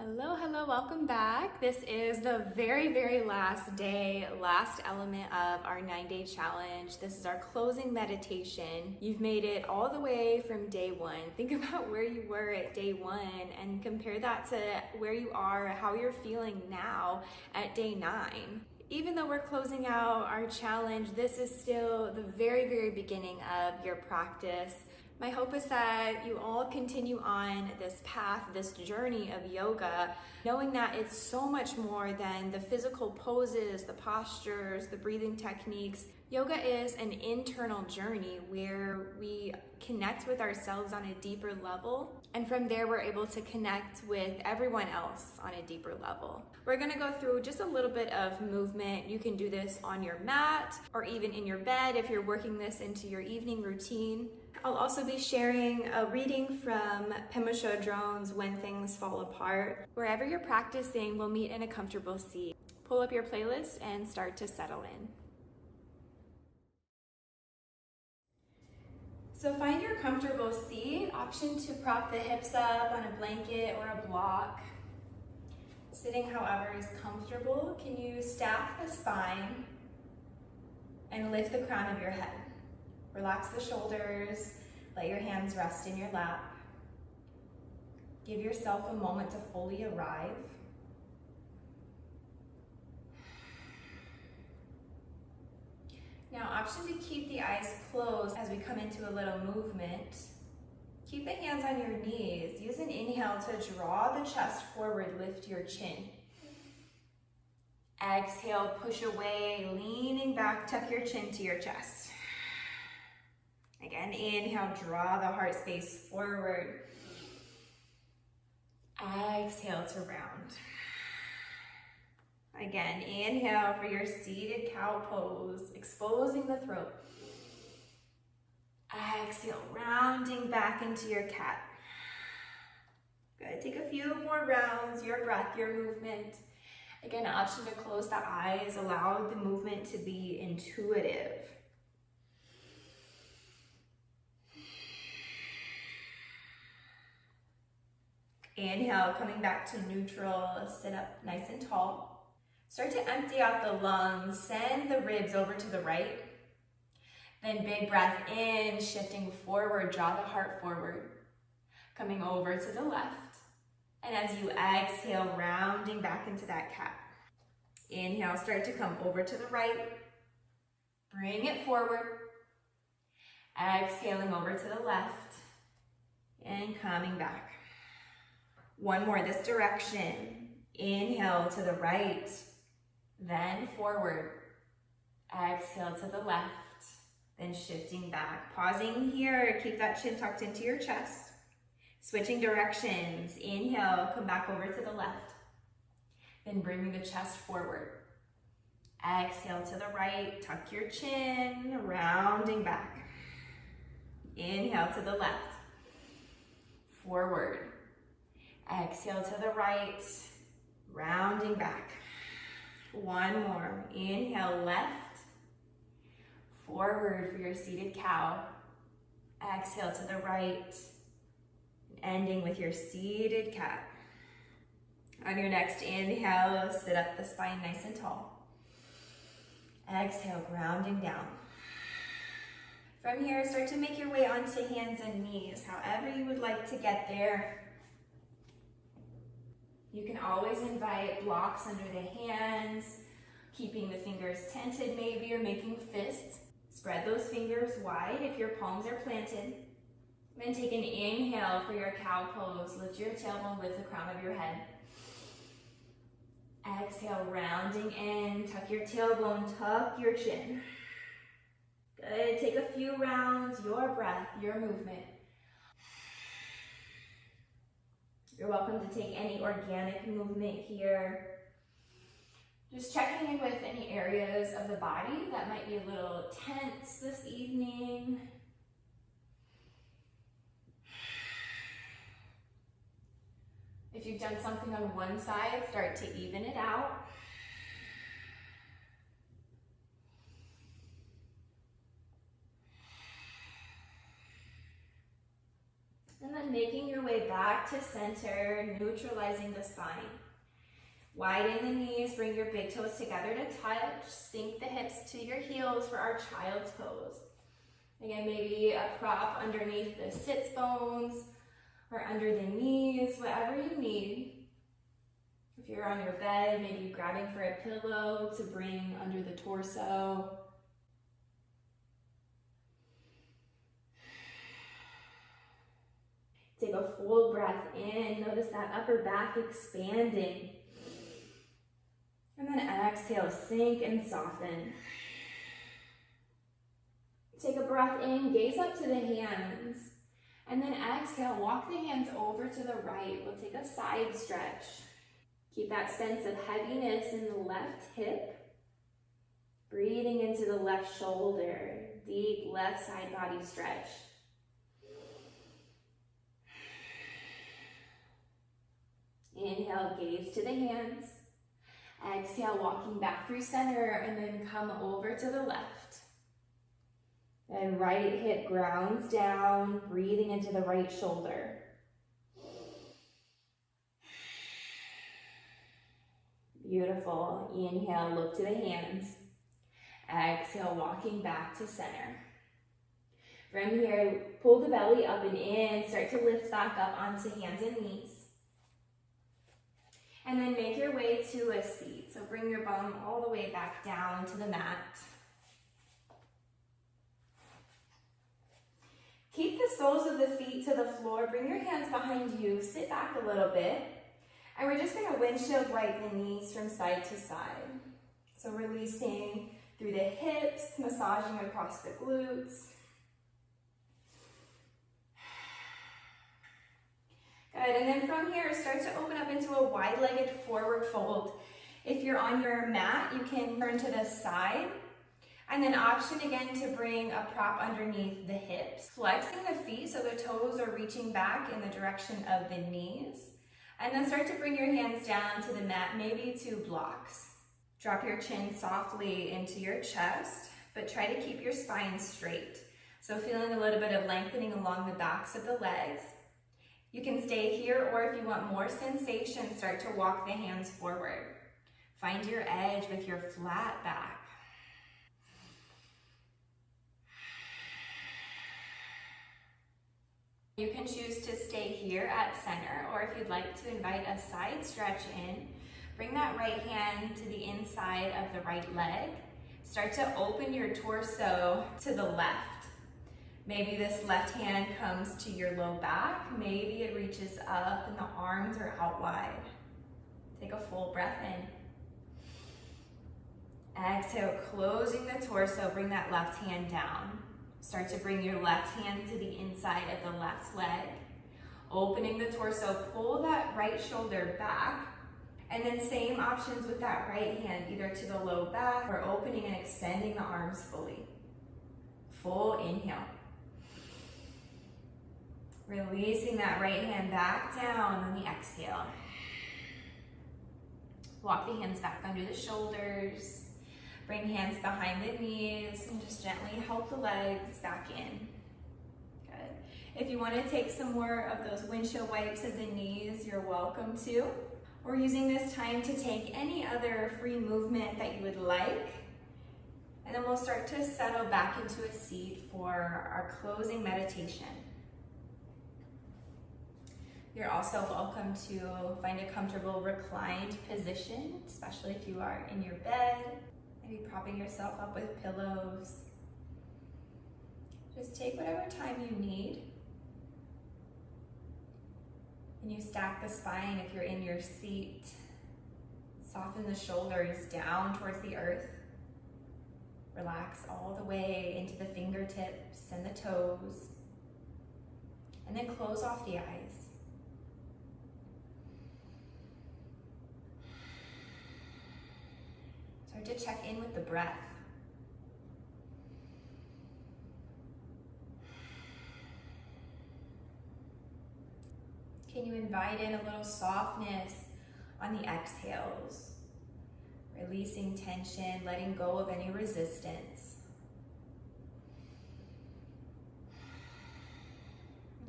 Hello, welcome back. This is the very last day, last element of our 9-day challenge. This is our closing meditation. You've made it all the way from day one. Think about where you were at day one and compare that to where you are, how you're feeling now at day 9. Even though we're closing out our challenge, this is still the very beginning of your practice. My hope is that you all continue on this path, this journey of yoga, knowing that it's so much more than the physical poses, the postures, the breathing techniques. Yoga is an internal journey where we connect with ourselves on a deeper level, and from there we're able to connect with everyone else on a deeper level. We're gonna go through just a little bit of movement. You can do this on your mat or even in your bed if you're working this into your evening routine. I'll also be sharing a reading from Pema Chodron's When Things Fall Apart. Wherever you're practicing, we'll meet in a comfortable seat. Pull up your playlist and start to settle in. So find your comfortable seat. Option to prop the hips up on a blanket or a block. Sitting however is comfortable. Can you stack the spine and lift the crown of your head? Relax the shoulders, let your hands rest in your lap. Give yourself a moment to fully arrive. Now, option to keep the eyes closed as we come into a little movement. Keep the hands on your knees. Use an inhale to draw the chest forward, lift your chin. Exhale, push away, leaning back, tuck your chin to your chest. Again, inhale, draw the heart space forward. Exhale to round. Again, inhale for your seated cow pose, exposing the throat. Exhale, rounding back into your cat. Good, take a few more rounds, your breath, your movement. Again, an option to close the eyes, allow the movement to be intuitive. Inhale, coming back to neutral, sit up nice and tall. Start to empty out the lungs, send the ribs over to the right. Then big breath in, shifting forward, draw the heart forward. Coming over to the left. And as you exhale, rounding back into that cat. Inhale, start to come over to the right. Bring it forward. Exhaling over to the left. And coming back. One more this direction. Inhale to the right, then forward. Exhale to the left, then shifting back. Pausing here, keep that chin tucked into your chest. Switching directions. Inhale, come back over to the left. Then bringing the chest forward. Exhale to the right, tuck your chin, rounding back. Inhale to the left, forward. Exhale to the right, rounding back. One more. Inhale, left, forward for your seated cow. Exhale to the right, ending with your seated cat. On your next inhale, sit up the spine nice and tall. Exhale, grounding down. From here, start to make your way onto hands and knees, however you would like to get there. You can always invite blocks under the hands, keeping the fingers tented maybe, or making fists. Spread those fingers wide if your palms are planted. Then take an inhale for your cow pose. Lift your tailbone, lift the crown of your head. Exhale, rounding in, tuck your tailbone, tuck your chin. Good, take a few rounds, your breath, your movement. You're welcome to take any organic movement here. Just checking in with any areas of the body that might be a little tense this evening. If you've done something on one side, start to even it out. And then making your way back to center, neutralizing the spine. Widen the knees, bring your big toes together to touch. Sink the hips to your heels for our child's pose. Again, maybe a prop underneath the sits bones or under the knees, whatever you need. If you're on your bed, maybe grabbing for a pillow to bring under the torso. Take a full breath in. Notice that upper back expanding. And then exhale, sink and soften. Take a breath in, gaze up to the hands. And then exhale, walk the hands over to the right. We'll take a side stretch. Keep that sense of heaviness in the left hip. Breathing into the left shoulder. Deep left side body stretch. Inhale, gaze to the hands. Exhale, walking back through center and then come over to the left. And right hip grounds down, breathing into the right shoulder. Beautiful. Inhale, look to the hands. Exhale, walking back to center. From here, pull the belly up and in, start to lift back up onto hands and knees. And then make your way to a seat. So bring your bum all the way back down to the mat. Keep the soles of the feet to the floor. Bring your hands behind you. Sit back a little bit. And we're just going to windshield right the knees from side to side. So releasing through the hips, massaging across the glutes. Good, and then from here, start to open up into a wide-legged forward fold. If you're on your mat, you can turn to the side. And then option again to bring a prop underneath the hips. Flexing the feet so the toes are reaching back in the direction of the knees. And then start to bring your hands down to the mat, maybe to blocks. Drop your chin softly into your chest, but try to keep your spine straight. So feeling a little bit of lengthening along the backs of the legs. You can stay here, or if you want more sensation, start to walk the hands forward. Find your edge with your flat back. You can choose to stay here at center, or if you'd like to invite a side stretch in, bring that right hand to the inside of the right leg. Start to open your torso to the left. Maybe this left hand comes to your low back. Maybe it reaches up and the arms are out wide. Take a full breath in. Exhale, closing the torso, bring that left hand down. Start to bring your left hand to the inside of the left leg. Opening the torso, pull that right shoulder back. And then same options with that right hand, either to the low back or opening and extending the arms fully. Full inhale. Releasing that right hand back down on the exhale. Walk the hands back under the shoulders. Bring hands behind the knees and just gently help the legs back in. Good. If you want to take some more of those windshield wipes of the knees, you're welcome to. We're using this time to take any other free movement that you would like. And then we'll start to settle back into a seat for our closing meditation. You're also welcome to find a comfortable reclined position, especially if you are in your bed, maybe propping yourself up with pillows. Just take whatever time you need. And you stack the spine if you're in your seat. Soften the shoulders down towards the earth. Relax all the way into the fingertips and the toes. And then close off the eyes. Start to check in with the breath. Can you invite in a little softness on the exhales? Releasing tension, letting go of any resistance.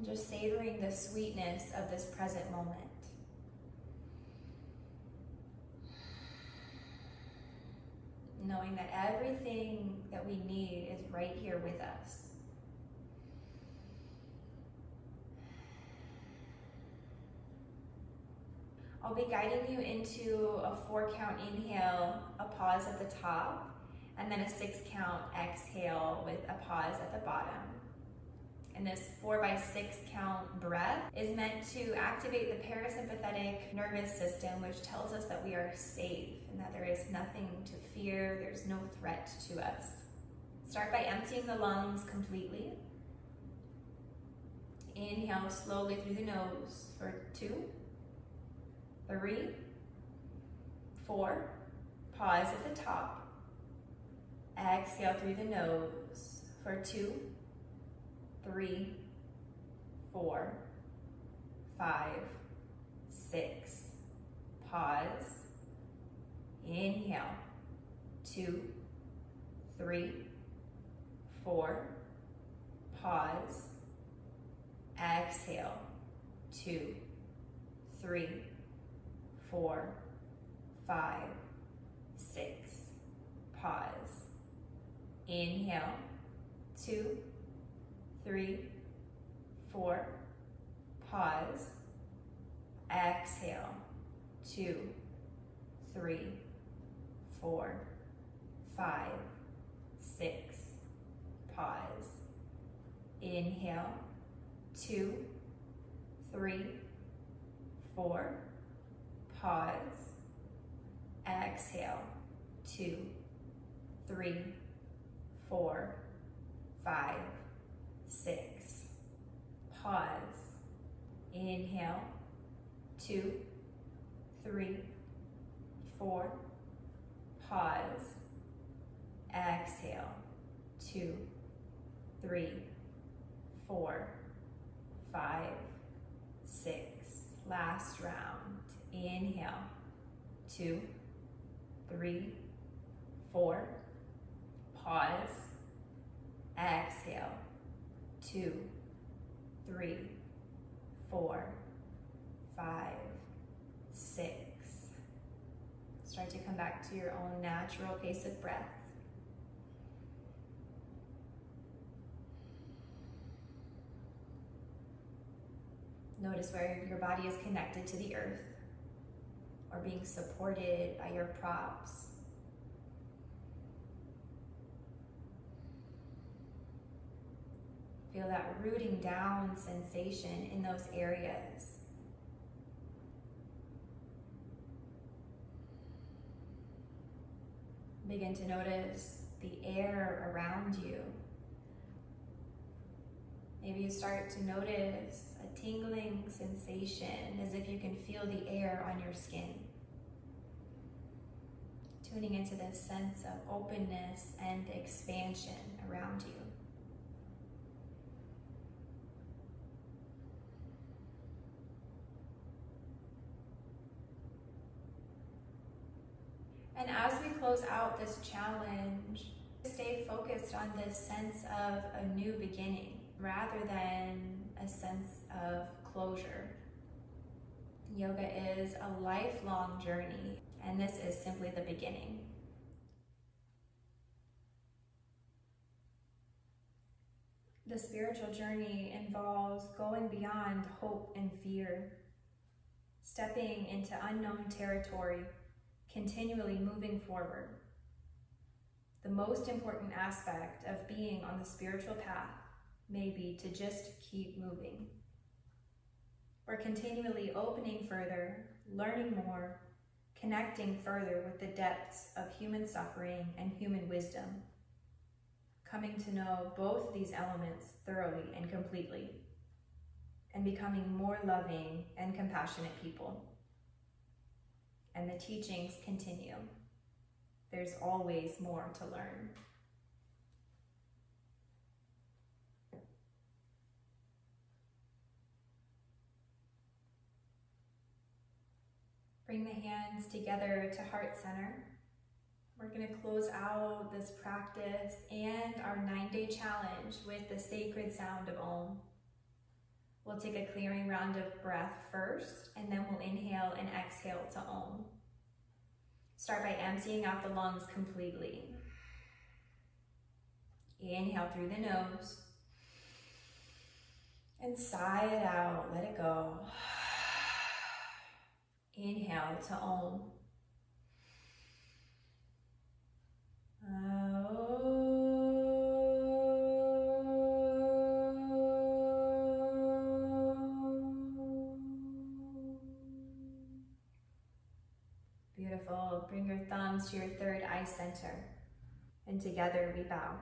Just savoring the sweetness of this present moment. Knowing that everything that we need is right here with us. I'll be guiding you into a 4-count inhale, a pause at the top, and then a 6-count exhale with a pause at the bottom. And this 4x6 count breath is meant to activate the parasympathetic nervous system, which tells us that we are safe and that there is nothing to fear, there's no threat to us. Start by emptying the lungs completely. Inhale slowly through the nose for 2, 3, 4. Pause at the top. Exhale through the nose for 2, 3, 4, 5, 6. Pause. Inhale. 2, 3, 4. Pause. Exhale. 2, 3, 4, 5, 6. Pause. Inhale. 2, 3, 4. Pause. Exhale. 2, 3, 4, 5, 6. Pause. Inhale. 2, 3, 4. Pause. Exhale. 2, 3, 4, 5, 6. Pause. Inhale. 2, 3, 4. Pause. Exhale. 2, 3, 4, 5, 6. Last round. Inhale. 2, 3, 4. Pause. Exhale. 2, 3, 4, 5, 6. Start to come back to your own natural pace of breath. Notice where your body is connected to the earth or being supported by your props. Feel that rooting down sensation in those areas. Begin to notice the air around you. Maybe you start to notice a tingling sensation as if you can feel the air on your skin. Tuning into this sense of openness and expansion around you. And as we close out this challenge, stay focused on this sense of a new beginning rather than a sense of closure. Yoga is a lifelong journey, and this is simply the beginning. The spiritual journey involves going beyond hope and fear, stepping into unknown territory, continually moving forward. The most important aspect of being on the spiritual path may be to just keep moving. We're continually opening further, learning more, connecting further with the depths of human suffering and human wisdom, coming to know both these elements thoroughly and completely, and becoming more loving and compassionate people. And the teachings continue. There's always more to learn. Bring the hands together to heart center. We're going to close out this practice and our 9-day challenge with the sacred sound of Om. We'll take a clearing round of breath first, and then we'll inhale and exhale to Om. Start by emptying out the lungs completely. Inhale through the nose. And sigh it out, let it go. Inhale to Om. Beautiful. Bring your thumbs to your third eye center. And together we bow.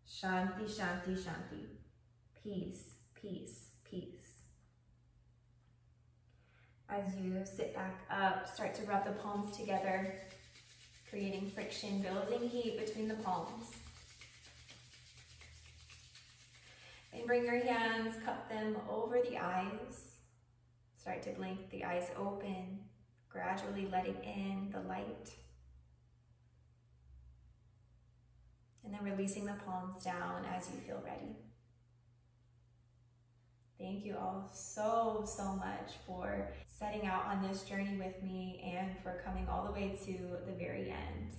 Shanti, Shanti, Shanti. Peace, peace, peace. As you sit back up, start to rub the palms together, creating friction, building heat between the palms. And bring your hands, cup them over the eyes. Start to blink the eyes open, gradually letting in the light. And then releasing the palms down as you feel ready. Thank you all so much for setting out on this journey with me and for coming all the way to the very end.